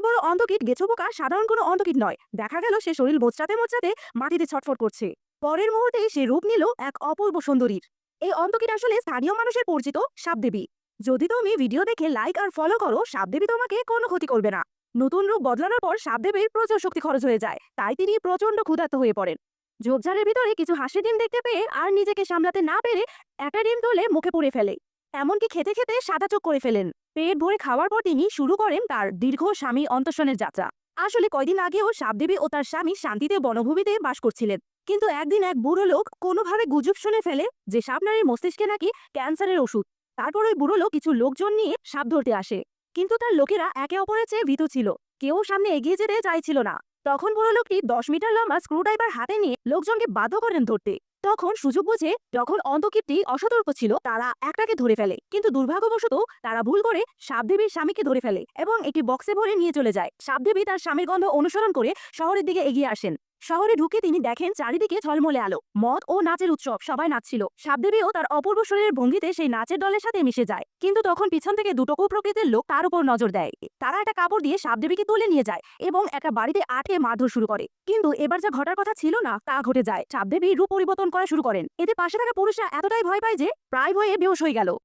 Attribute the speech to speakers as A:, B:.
A: বড় অন্তকীট গেছো পোকা সাধারণ কোনো অন্তকীট নয়। দেখা গেল সে শরীর মোচড়াতে মোচড়াতে মাটিতে ছটফট করছে। পরের মুহূর্তেই সে রূপ নিল এক অপূর্ব সুন্দরীর। এই অন্তকীট আসলে স্থানীয় মানুষের পরিচিত সাপদেবী। যদি তুমি ভিডিও দেখে লাইক আর ফলো করো, সাপদেবী তোমাকে কোনো ক্ষতি করবে না। নতুন রূপ বদলানোর পর সাপদেবীর প্রচুর শক্তি খরচ হয়ে যায়, তাই তিনি প্রচন্ড ক্ষুধার্ত হয়ে পড়েন। ঝোপঝাড়ের ভিতরে কিছু হাসির ডিম দেখতে পেয়ে আর নিজেকে সামলাতে না পেরে একটা ডিম তুলে মুখে পুরে ফেলে। এমনকি খেতে খেতে সাদা চোখ করে ফেলেন। পেট ভরে খাওয়ার পর তিনি শুরু করেন তার দীর্ঘ স্বামী অন্তঃসনের যাত্রা। আসলে কয়দিন আগেও সাপদেবী ও তার স্বামী শান্তিতে বনভূমিতে বাস করছিলেন। কিন্তু একদিন এক বুড়ো লোক কোনোভাবে গুজব শুনে ফেলে যে সাপ নারীর মস্তিষ্কে নাকি ক্যান্সারের ওষুধ। তারপর ওই বুড়ো লোক কিছু লোকজন নিয়ে সাপ ধরতে আসে। কিন্তু তার লোকেরা একে অপরের চেয়ে ভীতু ছিল, কেউ সামনে এগিয়ে যেতে চাইছিল না। তখন বুড়ো লোকটি 10 মিটার লম্বা স্ক্রুড্রাইভার হাতে নিয়ে লোকজনকে বাধ্য করেন ধরতে। তখন সুযোগ বুঝে যখন অন্তকীটটি অসতর্ক ছিল, তারা একটাকে ধরে ফেলে। কিন্তু দুর্ভাগ্যবশত তারা ভুল করে সাপদেবীর স্বামীকে ধরে ফেলে এবং একটি বক্সে ভরে নিয়ে চলে যায়। সাপদেবী তার স্বামীর গন্ধ অনুসরণ করে শহরের দিকে এগিয়ে আসেন। শহরে ঢুকে তিনি দেখেন চারিদিকে ঝলমলে আলো, মদ ও নাচের উৎসব, সবাই নাচছিল। সাপদেবীও তার অপূর্ব শরীরের ভঙ্গিতে সেই নাচের দলের সাথে মিশে যায়। কিন্তু তখন পিছন থেকে দুটো কুপ্রকৃতির লোক তার উপর নজর দেয়। তারা একটা কাপড় দিয়ে সাপদেবীকে তুলে নিয়ে যায় এবং একটা বাড়িতে আটকে মারধর শুরু করে। কিন্তু এবার যা ঘটার কথা ছিল না তা ঘটে যায়। সাপদেবী রূপ পরিবর্তন করা শুরু করেন। এতে পাশে থাকা পুরুষরা এতটাই ভয় পায় যে প্রায় ভয়ে বেহুশ হয়ে গেল।